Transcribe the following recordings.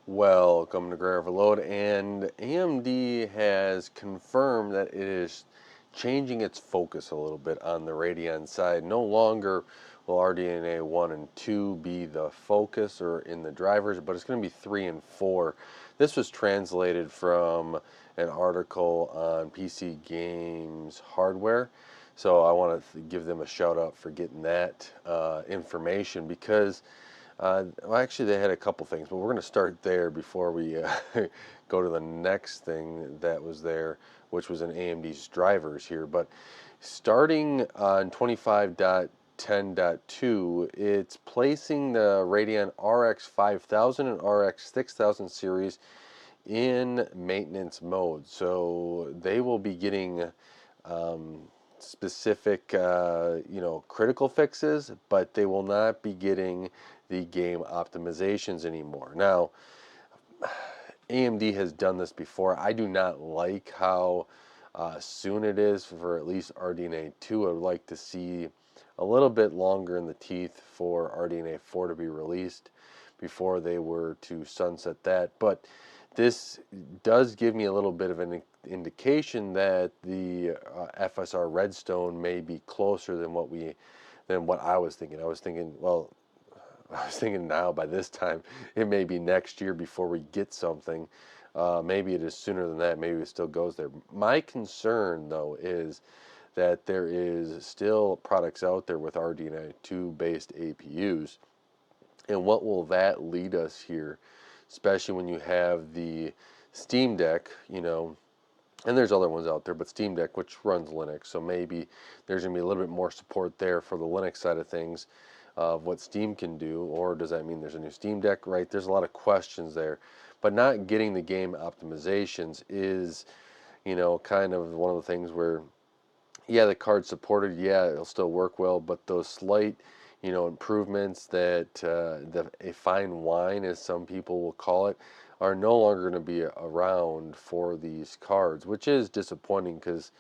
Welcome to Gray Overload, and AMD has confirmed that it is changing its focus a little bit on the Radeon side. No longer will RDNA 1 and 2 be the focus or in the drivers, but it's going to be 3 and 4. This was translated from an article on PC Games Hardware. So I want to give them a shout out for getting that information because well, actually, they had a couple things, but we're going to start there before we go to the next thing that was there, which was in AMD's drivers here. But starting on 25.10.2, it's placing the Radeon RX5000 and RX6000 series in maintenance mode. So they will be getting specific, critical fixes, but they will not be getting the game optimizations anymore. Now, AMD has done this before. I do not like how soon it is for at least RDNA2. I would like to see a little bit longer in the teeth for RDNA4 to be released before they were to sunset that. But this does give me a little bit of an indication that the FSR Redstone may be closer than what I was thinking. I was thinking, well, I was thinking now by this time it may be next year before we get something. Maybe it is sooner than that. Maybe it still goes there. My concern though is that there is still products out there with RDNA2 based APUs, and what will that lead us here, especially when you have the Steam Deck, and there's other ones out there, but Steam Deck, which runs Linux, so maybe there's going to be a little bit more support there for the Linux side of things of what Steam can do, or does that mean there's a new Steam Deck, right? There's a lot of questions there, but not getting the game optimizations is, kind of one of the things where, yeah, the card's supported, yeah, it'll still work well, but those slight, improvements that a fine wine, as some people will call it, are no longer going to be around for these cards, which is disappointing because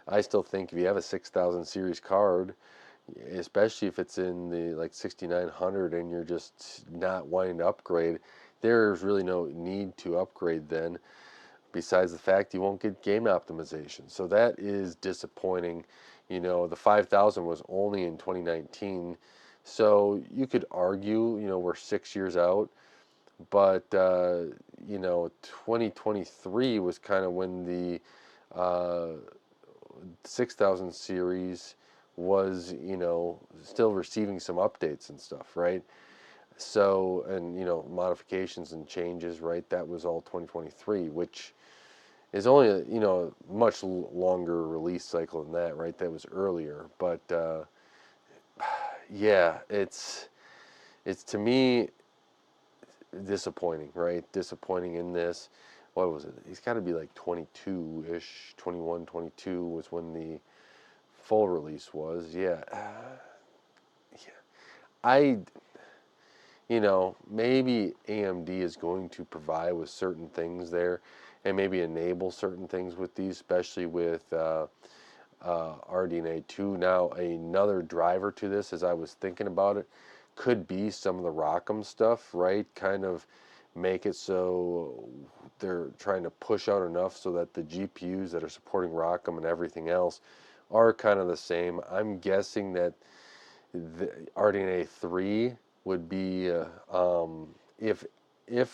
I still think if you have a 6000 series card, especially if it's in the like 6900 and you're just not wanting to upgrade, there's really no need to upgrade then, besides the fact you won't get game optimization. So that is disappointing. The 5000 was only in 2019, so you could argue, we're 6 years out, but 2023 was kind of when the 6000 series was, still receiving some updates and stuff, right? So, and modifications and changes, right? That was all 2023, which is only a much longer release cycle than that, right? That was earlier, but yeah, it's to me disappointing, right? Disappointing in this. What was it? He's got to be like 22-ish, 21, 22 was when the full release was. Yeah. Yeah. I, maybe AMD is going to provide with certain things there and maybe enable certain things with these, especially with RDNA2. Now, another driver to this, as I was thinking about it, could be some of the ROCm stuff, right? Kind of make it so they're trying to push out enough so that the GPUs that are supporting ROCm and everything else are kind of the same. I'm guessing that the RDNA3 would be if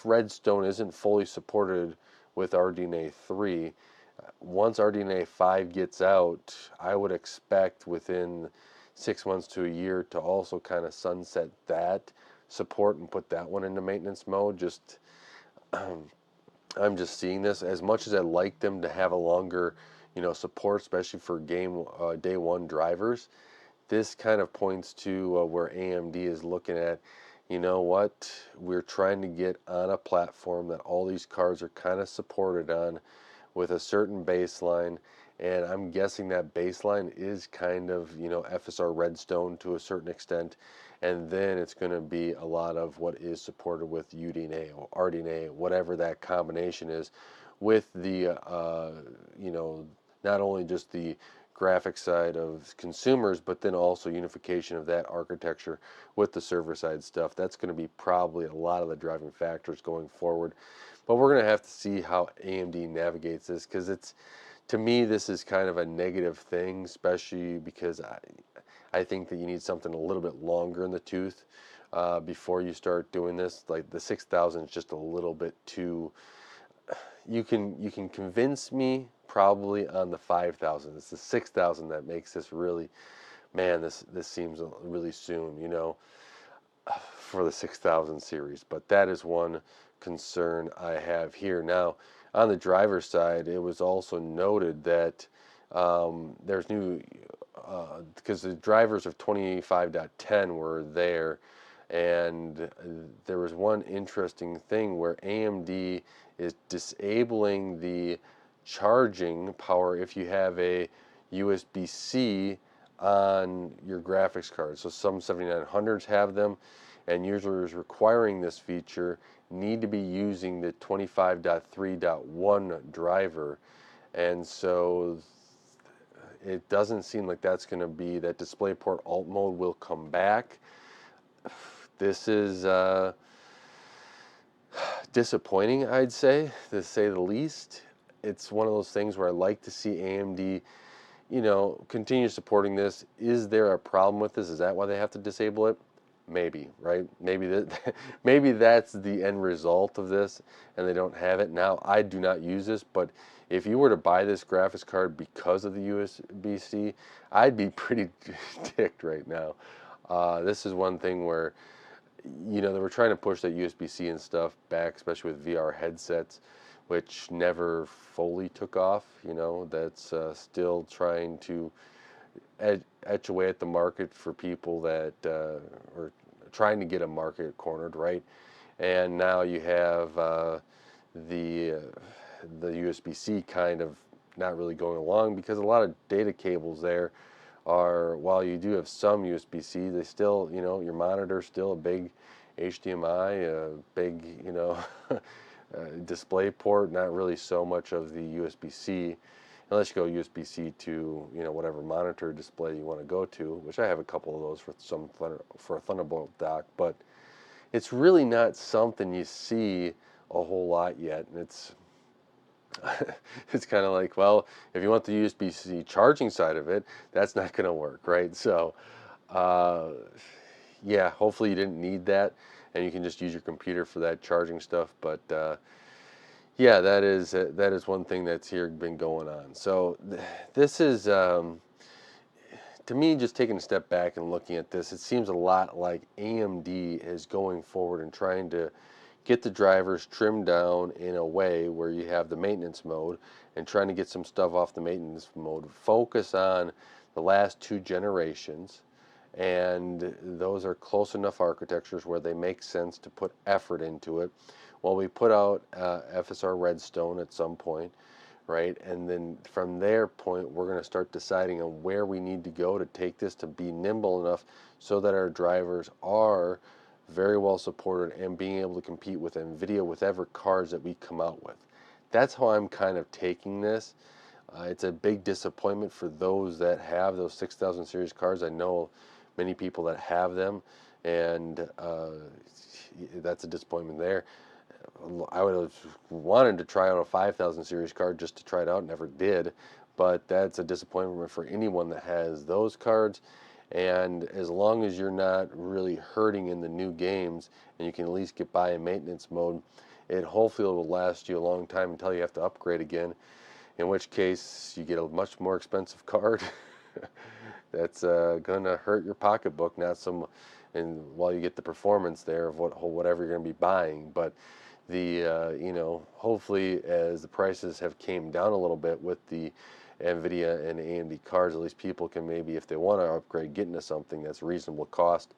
Redstone isn't fully supported with RDNA3. Once RDNA5 gets out, I would expect within 6 months to a year to also kind of sunset that support and put that one into maintenance mode. Just I'm just seeing this, as much as I'd like them to have a longer, support, especially for game day one drivers. This kind of points to where AMD is looking at, what, we're trying to get on a platform that all these cards are kind of supported on with a certain baseline, and I'm guessing that baseline is kind of, FSR Redstone to a certain extent, and then it's going to be a lot of what is supported with UDNA or RDNA, whatever that combination is, with the, not only just the graphic side of consumers, but then also unification of that architecture with the server side stuff. That's going to be probably a lot of the driving factors going forward. But we're going to have to see how AMD navigates this, because it's, to me, this is kind of a negative thing, especially because I think that you need something a little bit longer in the tooth before you start doing this. Like the 6000 is just a little bit too. You can convince me probably on the 5000. It's the 6000 that makes this really, man, this seems really soon, you know, for the 6000 series. But that is one concern I have here. Now, on the driver's side, it was also noted that there's new, because the drivers of 25.10 were there, and there was one interesting thing where AMD is disabling the charging power if you have a USB-C on your graphics card. So some 7900s have them, and users requiring this feature need to be using the 25.3.1 driver. And so it doesn't seem like that's going to be, that DisplayPort alt mode will come back. This is disappointing, I'd say, to say the least. It's one of those things where I like to see AMD, you know, continue supporting this. Is there a problem with this? Is that why they have to disable it? Maybe, right? Maybe that maybe that's the end result of this, and they don't have it now. I do not use this, but if you were to buy this graphics card because of the USB-C, I'd be pretty ticked right now. This is one thing where, you know, they were trying to push that USB-C and stuff back, especially with VR headsets, which never fully took off. You know, that's still trying to etch away at the market for people that are trying to get a market cornered, right? And now you have the USB-C kind of not really going along, because a lot of data cables there are, while you do have some USB-C, they still, you know, your monitor's still a big HDMI, a big, you know, display port, not really so much of the USB-C, unless you go USB-C to, you know, whatever monitor display you want to go to, which I have a couple of those for a Thunderbolt dock, but it's really not something you see a whole lot yet, and it's it's kind of like, well, if you want the USB-C charging side of it, that's not going to work, right? So, yeah, hopefully you didn't need that, and you can just use your computer for that charging stuff. But yeah, that is one thing that's here been going on. So this is, to me, just taking a step back and looking at this, it seems a lot like AMD is going forward and trying to get the drivers trimmed down in a way where you have the maintenance mode, and trying to get some stuff off the maintenance mode, focus on the last two generations, and those are close enough architectures where they make sense to put effort into it. Well, we put out FSR Redstone at some point, right? And then from their point, we're going to start deciding on where we need to go to take this to be nimble enough so that our drivers are very well supported and being able to compete with NVIDIA with whatever cards that we come out with. That's how I'm kind of taking this. It's a big disappointment for those that have those 6000 series cards. I know many people that have them, and that's a disappointment there. I would have wanted to try out a 5000 series card just to try it out, never did, but that's a disappointment for anyone that has those cards. And as long as you're not really hurting in the new games, and you can at least get by in maintenance mode, it hopefully will last you a long time until you have to upgrade again, in which case you get a much more expensive card that's gonna hurt your pocketbook, not some, and while you get the performance there of whatever you're gonna be buying. But the you know, hopefully as the prices have came down a little bit with the NVIDIA and AMD cards, at least people can maybe, if they want to upgrade, get into something that's reasonable cost,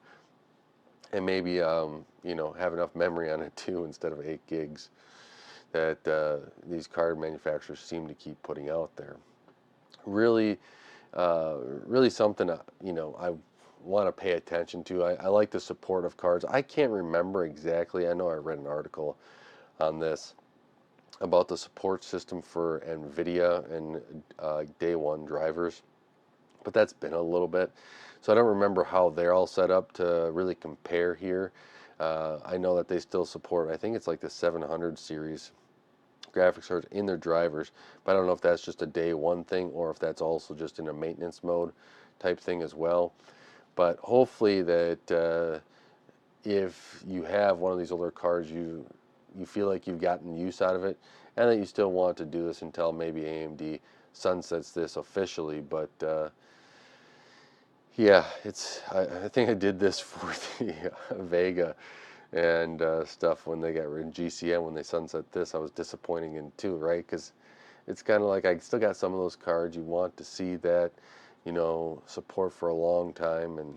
and maybe you know, have enough memory on it too, instead of 8 gigs that these card manufacturers seem to keep putting out there. Really, really something you know, I want to pay attention to. I like the support of cards. I can't remember exactly. I know I read an article on this about the support system for NVIDIA and day one drivers. but that's been a little bit. So I don't remember how they're all set up to really compare here. I know that they still support, I think it's like the 700 series graphics cards in their drivers, but I don't know if that's just a day one thing or if that's also just in a maintenance mode type thing as well. But hopefully that if you have one of these older cards, you feel like you've gotten use out of it, and that you still want to do this until maybe AMD sunsets this officially. But yeah, I think I did this for the Vega and stuff when they got rid of GCN. When they sunset this, I was disappointing in too, right? Because it's kind of like I still got some of those cards. You want to see that, support for a long time, and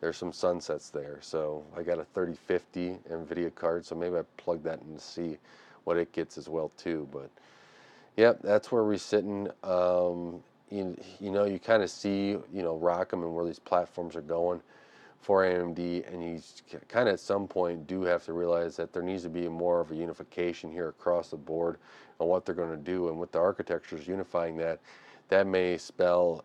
there's some sunsets there. So I got a 3050 NVIDIA card, so maybe I plug that in to see what it gets as well too. But yep, that's where we're sitting. You kind of see, Rock'em and where these platforms are going for AMD, and you kind of at some point do have to realize that there needs to be more of a unification here across the board on what they're going to do, and with the architectures unifying that may spell,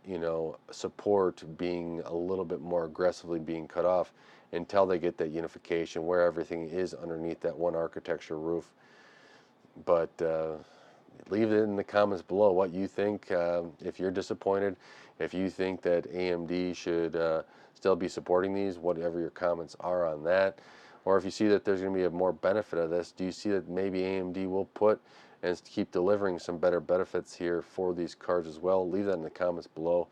support being a little bit more aggressively being cut off until they get that unification where everything is underneath that one architecture roof. But leave it in the comments below what you think. If you're disappointed, if you think that AMD should still be supporting these, whatever your comments are on that, or if you see that there's going to be a more benefit of this, do you see that maybe AMD will put and keep delivering some better benefits here for these cards as well? Leave that in the comments below.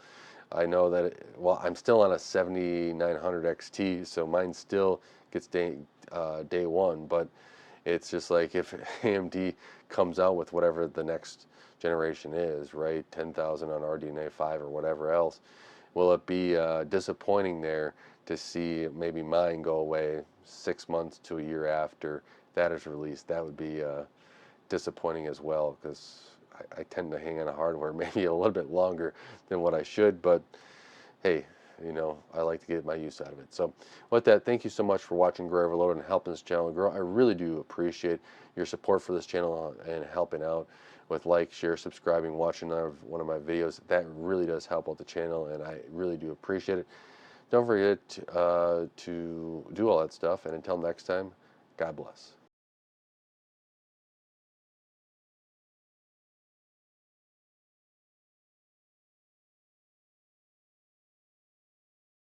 I know that, well, I'm still on a 7900 XT, so mine still gets day one, but it's just like if AMD comes out with whatever the next generation is, right, 10,000 on RDNA5 or whatever else, will it be disappointing there to see maybe mine go away 6 months to a year after that is released? That would be disappointing as well, because I tend to hang on a hardware maybe a little bit longer than what I should, but hey, I like to get my use out of it. So with that, thank you so much for watching Grow Overload and helping this channel grow. I really do appreciate your support for this channel and helping out with like, share, subscribing, watching one of my videos. That really does help out the channel, and I really do appreciate it. Don't forget to do all that stuff, and until next time, God bless.